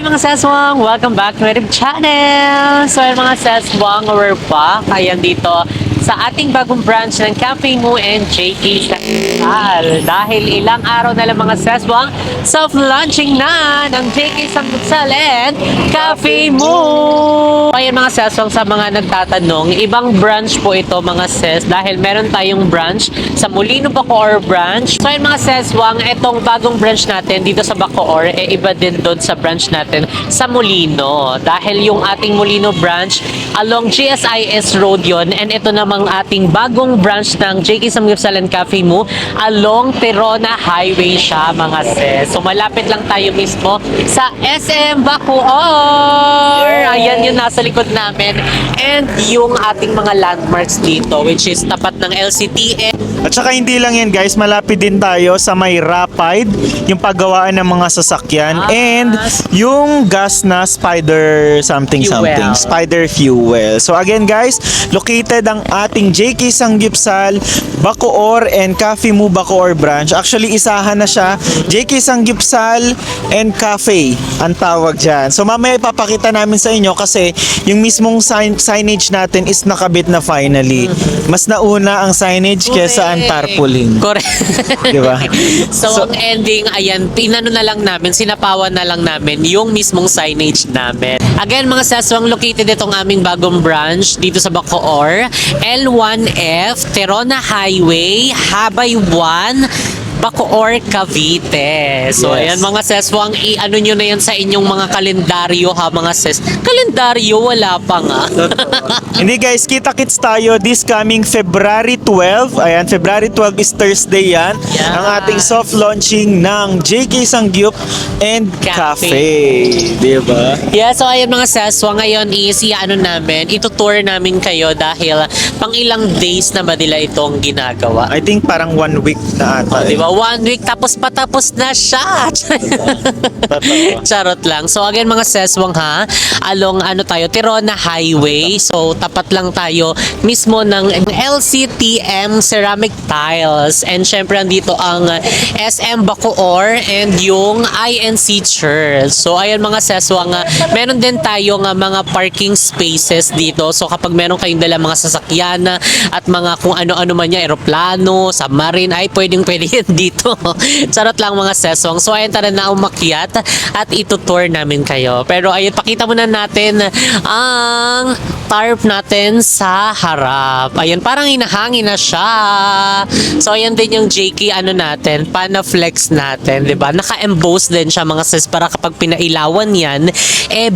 Hi mga seswang! Welcome back to my YouTube channel! So ayun mga seswang, we're back. Ayan dito sa ating bagong branch ng Cafe Moo and JK Samgyeopsal. Dahil ilang araw na lang mga seswang, self-launching na ng JK Samgyeopsal and Cafe Moo! Ayan mga seswang, sa mga nagtatanong, ibang branch po ito mga ses dahil meron tayong branch sa Molino Bacoor branch. So ayun mga seswang, itong bagong branch natin dito sa Bacoor, iba din doon sa branch natin sa Molino. Dahil yung ating Molino branch along GSIS Road yon, and ito namang ating bagong branch ng JK Samgyeopsal and Cafe Moo along Terona Highway siya mga sis. So malapit lang tayo mismo sa SM Bacoor. Ayan yung nasa likod namin, and yung ating mga landmarks dito which is tapat ng LCTN. At saka hindi lang yan guys, malapit din tayo sa may Rapide, yung paggawaan ng mga sasakyan, and yung gas na Spider something, Spider Fuel. So again guys, located ang ating JK Samgyeopsal, Bacoor and Cafe Moo Bacoor branch. Actually isahan na siya, JK Samgyeopsal and Cafe ang tawag dyan. So mamaya ipapakita namin sa inyo kasi yung mismong signage natin is nakabit na finally. Mas nauna ang signage kesa ang tarpaulin. Correct. Diba? So, ang ending, ayan, pinano na lang namin, sinapawan na lang namin yung mismong signage namin. Again, mga seswang, located itong aming bagong branch dito sa Bacoor, L1F, Terona Highway, Habay 1, Bacoor, Cavite. So, Yes. ayan mga seswang, i-ano nyo na yan sa inyong mga kalendaryo ha mga ses. Kalendaryo, wala pa nga. Hindi guys, kita-kits tayo this coming February 12. Ayan, February 12 is Thursday yan. Yeah. Ang ating soft launching ng JK Samgyeop and Cafe. Diba? Yeah, so ayan mga seswa, ngayon is i-ano namin, itutour namin kayo dahil pang ilang days na ba nila itong ginagawa. I think parang 1 week na ata. Diba? 1 week tapos patapos na siya. Charot lang. So again mga seswang ha, along ano tayo, Terona Highway. So tapat lang tayo mismo ng LCTM Ceramic Tiles. And syempre andito ang SM Bacoor and yung INC Church. So ayan mga seswang, meron din tayo nga mga parking spaces dito. So kapag meron kayong dala mga sasakyan at mga kung ano-ano man niya, eroplano, submarine, ay pwede yan dito. Charot lang mga seswang. So ayun, tara na umakyat at itutour namin kayo. Pero ayun, pakita muna natin ang tarp natin sa harap. Ayun, parang hinahangin na siya. So ayan din yung JK ano natin, Panaflex natin, 'di ba? Naka-emboss din siya mga sis para kapag pinailawan yan,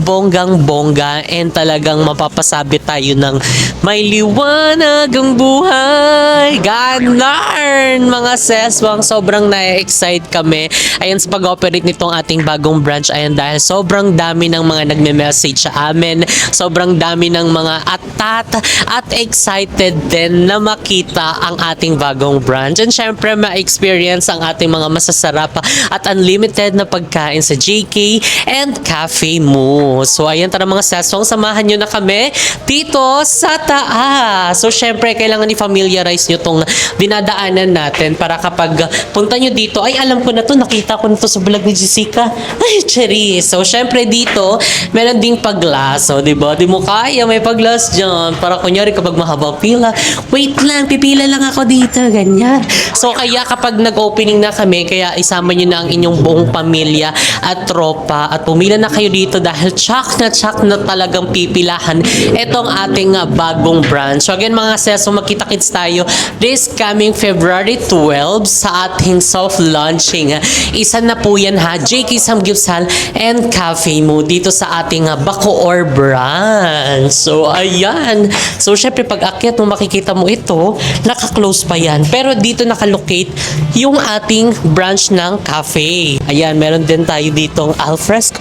bonggang-bongga, and talagang mapapasabi tayo ng may liwanag ang buhay. Ganarn mga seswang, sobrang na-excite kami. Ayan sa pag-operate nitong ating bagong branch. Ayan, dahil sobrang dami ng mga nagme-message sa amin. Sobrang dami ng mga atat at excited din na makita ang ating bagong branch. And syempre, ma-experience ang ating mga masasarap at unlimited na pagkain sa JK and Cafe Moo. So ayan, tara mga seswang, samahan nyo na kami dito sa taas. So syempre, kailangan i-familiarize nyo tong dinadaanan natin para kapag punta nyo dito, ay alam ko na to, nakita ko na to sa vlog ni Jessica. Ay, cherry. So syempre dito, meron ding paglas. So diba, di mo kaya may paglas dyan. Para kunyari kapag mahaba pila, wait lang, pipila lang ako dito, ganyan. So kaya kapag nag-opening na kami, kaya isama nyo na ang inyong buong pamilya at tropa at pumila na kayo dito dahil tsak na talagang pipilahan itong ating bagong branch. So again mga sis, so magkita-kits tayo this coming February 12 sa ating soft launching. Isa na po yan ha, JK Samgyeopsal and Cafe Moo dito sa ating Bacoor branch. So ayan. So syempre pag akyat mo makikita mo ito, naka-close pa yan. Pero dito nakalocate yung ating branch ng cafe. Ayan, meron din tayo ditong alfresco.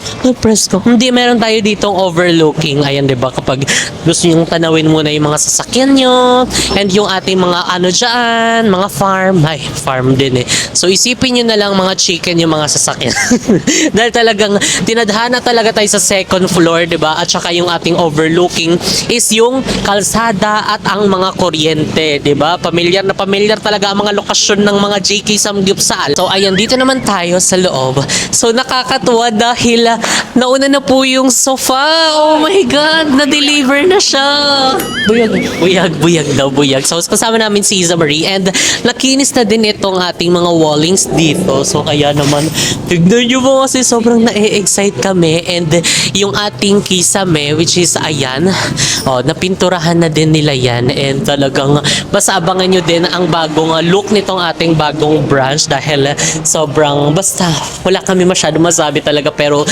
Hindi, meron tayo ditong overlooking. Ayan, diba? Kapag gusto nyong tanawin muna yung mga sasakyan nyo and yung ating mga ano dyan, mga farm. Ay, farm din eh. So isipin nyo na lang mga chicken yung mga sasakyan. Dahil talagang tinadhana talaga tayo sa second floor, diba? At saka yung ating overlooking is yung kalsada at ang mga kuryente, 'di ba? Pamilyar na pamilyar talaga ang mga lokasyon ng mga JK Samgyeopsal. So ayan, dito naman tayo sa loob. So nakakatuwa dahil nauna na po yung sofa. Oh my God, na-deliver na siya. Buyag. So, kasama namin si Isa Marie and nakinis na din itong ating mga wallings dito. So, kaya naman, tignan nyo mo kasi sobrang na-excite kami and yung ating kisame, which is ayan, napinturahan na din nila yan and talagang basta abangan nyo din ang bagong look nitong ating bagong branch dahil sobrang basta wala kami masyado masabi talaga pero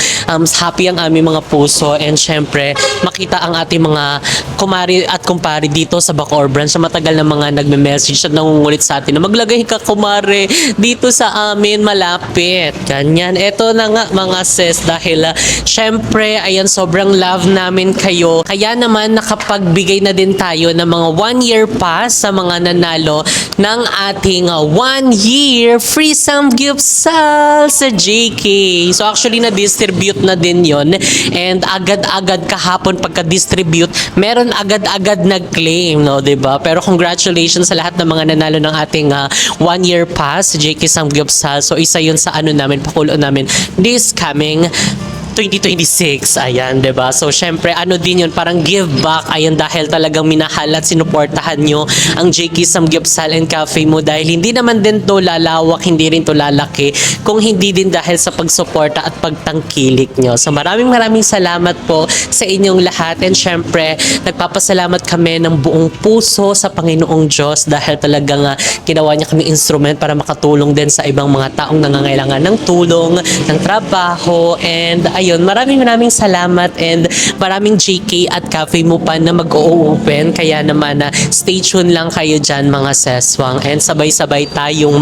happy ang aming mga puso and syempre makita ang ating mga kumari at kumpari dito sa Bacoor branch na matagal na mga nagme-message at nangungulit sa atin na maglagay ka kumare dito sa amin malapit. Ganyan. Eto na nga mga sis dahil syempre ayan sobrang love namin kayo. Kaya naman nakapagbigay na din tayo ng mga 1-year pass sa mga nanalo ng ating 1-year free samgyupsal sa JK. So actually na-distribute na din yon and agad-agad kahapon pagka-distribute meron agad-agad nag-claim, no, 'di ba? Pero congratulations sa lahat ng mga nanalo ng ating 1-year pass sa JK Samgyupsal. So isa yun sa ano namin, pakulo namin this coming 2026. Ayan, 'di ba? So syempre ano din 'yun, parang give back. Ayan dahil talagang minahal at sinuportahan nyo ang JK Samgyupsal and Cafe mo dahil hindi naman din to lalawak, hindi rin to lalaki kung hindi din dahil sa pagsuporta at pagtangkilik nyo. So maraming salamat po sa inyong lahat and syempre nagpapasalamat kami ng buong puso sa Panginoong Diyos dahil talagang ginawa niya kami instrument para makatulong din sa ibang mga taong nangangailangan ng tulong, ng trabaho and ayun, maraming salamat and maraming JK at Cafe mo pa na mag-o-open. Kaya naman stay tuned lang kayo dyan mga seswang and sabay-sabay tayong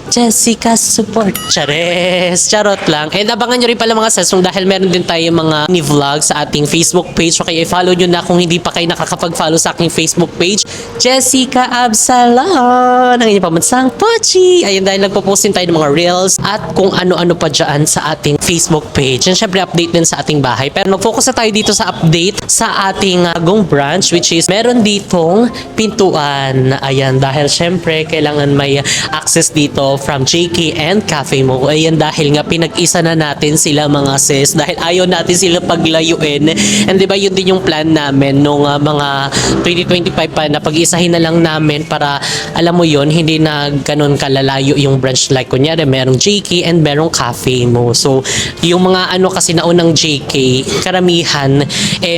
Jessica support. Charot lang. And abangan nyo rin pala mga sesong dahil meron din tayo mga ni-vlog sa ating Facebook page. So kaya i-follow nyo na kung hindi pa kayo nakakapag-follow sa aking Facebook page. Jessica Absalon. Ang inyong pamansang Pochi. Ayun dahil nagpo-postin tayo ng mga reels at kung ano-ano pa dyan sa ating Facebook page. And syempre update din sa ating bahay. Pero mag-focus na tayo dito sa update sa ating gong branch which is meron ditong pintuan. Ayan dahil syempre kailangan may access dito from JK and Cafe mo. Ayan dahil nga pinag-isa na natin sila mga sis dahil ayaw natin sila paglayuin. And diba yun din yung plan namin nung mga 2025 pa na pag-isahin na lang namin para alam mo yun hindi na ganun kalalayo yung branch like kunyari merong JK and merong Cafe mo. So yung mga ano kasi naunang JK karamihan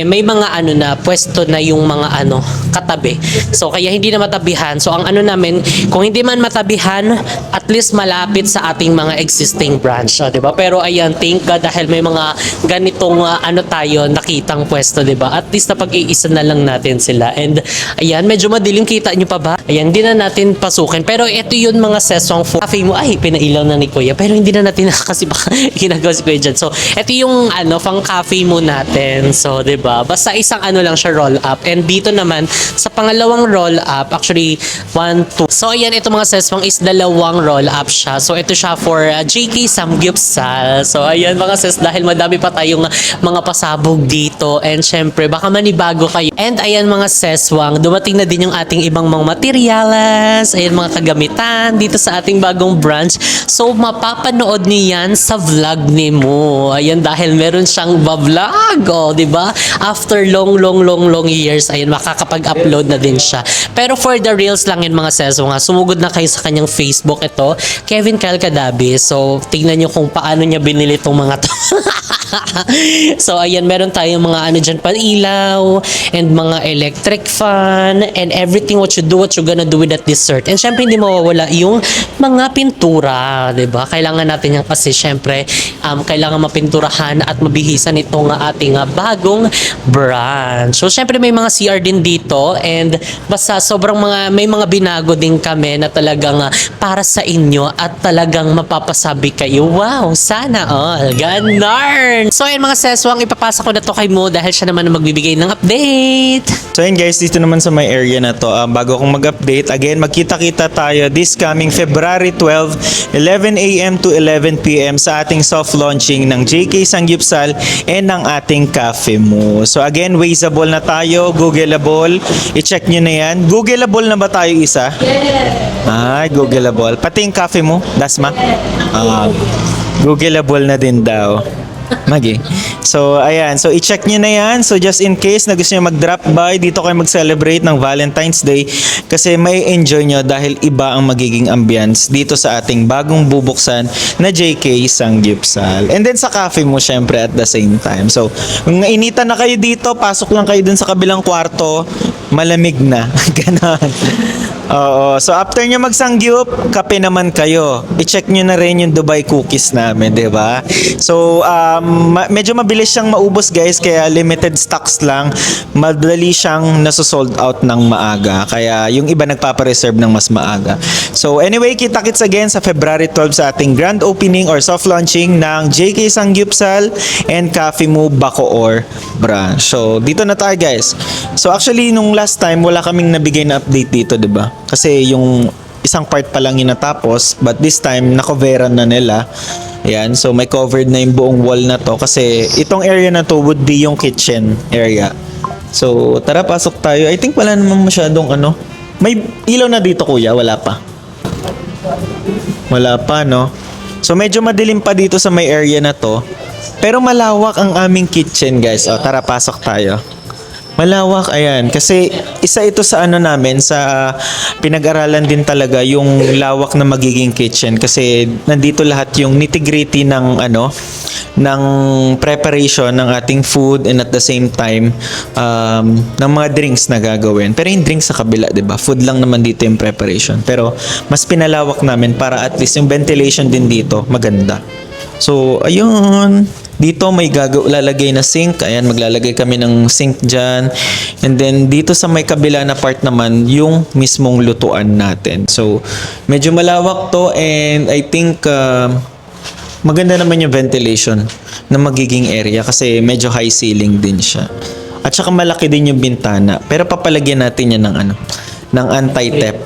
may mga ano na pwesto na yung mga ano katabi. So kaya hindi na matabihan. So ang ano namin kung hindi man matabihan at least malapit sa ating mga existing branch, di ba? Pero ayan, thank God dahil may mga ganitong ano tayo nakitang pwesto, di ba? At least na pag-iisa na lang natin sila. And ayan, medyo madilim, kita nyo pa ba? Ayan, hindi na natin pasukin. Pero ito yun mga sesong Cafe mo. Ay, pinailaw na ni Kuya. Pero hindi na natin kasi baka ginagawa si Kuya dyan. So, ito yung ano, pang Cafe mo natin. So, di ba? Basta isang ano lang siya roll up. And dito naman, sa pangalawang roll up, actually, 1, 2. So, ayan, ito mga sesong is dalawang roll up siya. So, ito siya for JK Samgyupsal. So, ayan mga sis, dahil madami pa tayong mga pasabog dito. And syempre, baka manibago kayo. And ayan mga seswang, dumating na din yung ating ibang mga materials. Ayan mga kagamitan dito sa ating bagong branch. So, mapapanood niyo yan sa vlog ni mo. Ayan, dahil meron siyang vlog. O, diba? After long years, ayan, makakapag-upload na din siya. Pero for the reels lang yun mga seswang, sumugod na kayo sa kanyang Facebook ito, Kevin Kyle Cadabe. So, tingnan nyo kung paano niya binili itong mga to. So, ayan, meron tayong mga ano dyan, panilaw, and mga electric fan, and everything what you gonna do with that dessert. And syempre, hindi mawawala yung mga pintura, diba? Kailangan natin yan kasi syempre, kailangan mapinturahan at mabihisan itong ating bagong branch. So, syempre, may mga CR din dito, and basta sobrang may mga binago din kami na talagang para sa inyo at talagang mapapasabi kayo, wow, sana all. Ganarn! So ayun mga seswang, ipapasa ko na to kay Mo dahil siya naman ang magbibigay ng update. So ayun guys, dito naman sa my area na to, bago akong mag-update, again, magkita-kita tayo this coming February 12, 11 a.m. to 11 p.m. sa ating soft launching ng JK Samgyupsal and ng ating Cafe mo. So again, Wazeable na tayo, Googleable, i-check nyo na yan. Googleable na ba tayo isa? Ay, Googleable. Pati yung Cafe mo, Dasma? Googleable na din daw. Magi. So, ayan. So, i-check nyo na yan. So, just in case na gusto nyo mag-drop by, dito kayo mag-celebrate ng Valentine's Day kasi may enjoy nyo dahil iba ang magiging ambience dito sa ating bagong bubuksan na JK Sanggipsal. And then sa cafe mo, syempre, at the same time. So, kung initan na kayo dito, pasok lang kayo dun sa kabilang kwarto, malamig na. Ganon. Oo. So, after nyo magsangyup, kape naman kayo. I-check nyo na rin yung Dubai cookies namin, di ba? So, medyo mabilis siyang maubos, guys, kaya limited stocks lang. Madali siyang nasosold out ng maaga. Kaya yung iba nagpapareserve ng mas maaga. So, anyway, kita-kits again sa February 12 sa ating grand opening or soft launching ng JK Sanggipsal and Cafe Mo Bacoor branch. So, dito na tayo, guys. So, actually, nung last time, wala kaming nabigay na update dito, di ba? Kasi yung isang part pa lang yung natapos, but this time na-coveran na nila. Yan, so may covered na yung buong wall na to kasi itong area na to would be yung kitchen area. So tara, pasok tayo. I think wala naman masyadong ano. May ilaw na dito, kuya? Wala pa. Wala pa, no? So medyo madilim pa dito sa may area na to. Pero malawak ang aming kitchen, guys. O tara, pasok tayo. Malawak, ayan. Kasi isa ito sa ano namin, sa pinag-aralan din talaga yung lawak na magiging kitchen. Kasi nandito lahat yung nitty-gritty ng ano, ng preparation ng ating food and at the same time, ng mga drinks na gagawin. Pero yung drinks sa kabila, diba? Food lang naman dito yung preparation. Pero mas pinalawak namin para at least yung ventilation din dito maganda. So, ayun. Dito may lalagay na sink. Ayan, maglalagay kami ng sink dyan. And then, dito sa may kabila na part naman, yung mismong lutuan natin. So, medyo malawak to and I think maganda naman yung ventilation na magiging area kasi medyo high ceiling din siya. At saka malaki din yung bintana. Pero papalagyan natin yan ng ano, ng anti-theft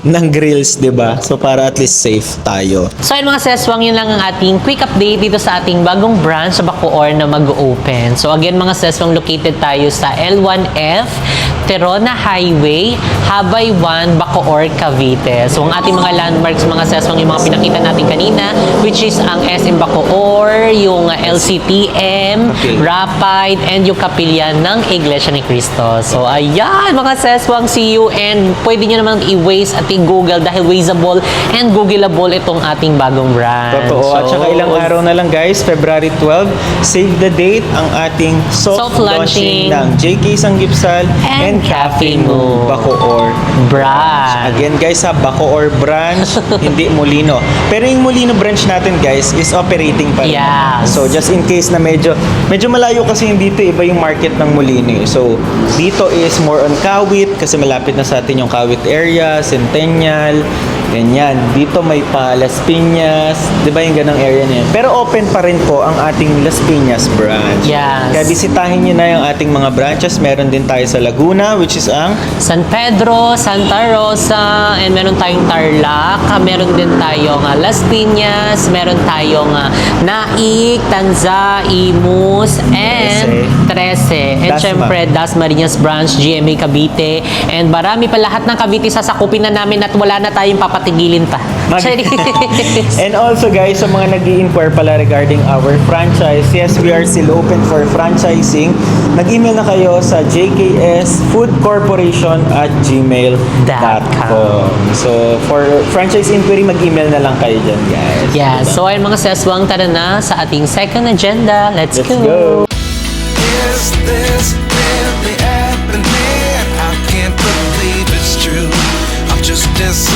ng grills, 'di ba? So para at least safe tayo. So ayun mga seswang, yun lang ang ating quick update dito sa ating bagong branch sa Bacoor na mag-open. So again mga seswang, located tayo sa L1F Terona Highway, Habay 1, Bacoor, Cavite. So ang ating mga landmarks mga seswang, yung mga pinakita natin kanina, which is ang SM Bacoor, yung LCTM, Rapide, and yung kapilya ng Iglesia ni Cristo. So ayan mga seswang, see you, and pwede nyo naman i-Waze at i-Google dahil Wazeable and Googleable itong ating bagong branch. Totoo. At saka ilang araw na lang, guys, February 12, save the date, ang ating soft launching ng JK Sanggipsal and Cafe Mo Bacoor branch. Again, guys, sa Bacoor branch, hindi Molino. Pero yung Molino branch natin, guys, is operating pa rin. Yes. So just in case na medyo malayo kasi yung dito, iba yung market ng Molino. So dito is more on Kawit kasi malapit na sa atin yung Kawit area, Centennial, ganyan. Dito may pa Las Piñas, di ba yung ganang area niya? Pero open pa rin po ang ating Las Piñas branch. Yes. Kaya bisitahin nyo na yung ating mga branches. Meron din tayo sa Laguna, which is ang San Pedro, Santa Rosa, and meron tayong Tarlac, meron din tayong Las Piñas, meron tayong Naik, Tanza, Imus, and 13. And Dasma. syempre, Dasmariñas branch, GMA Cavite, and marami pa, lahat ng Cavite sasakupin na namin at wala na tayong papatigilin pa. And also, guys, sa mga nag-i-inquire pala regarding our franchise, yes, we are still open for franchising. Mag-email na kayo sa jksfoodcorporation@gmail.com. So, for franchise inquiry, mag-email na lang kayo dyan, guys. Yeah, so ayun mga seswang, tara na sa ating second agenda. Let's Let's go! go! Is this really happening? I can't believe it's true. I'm just as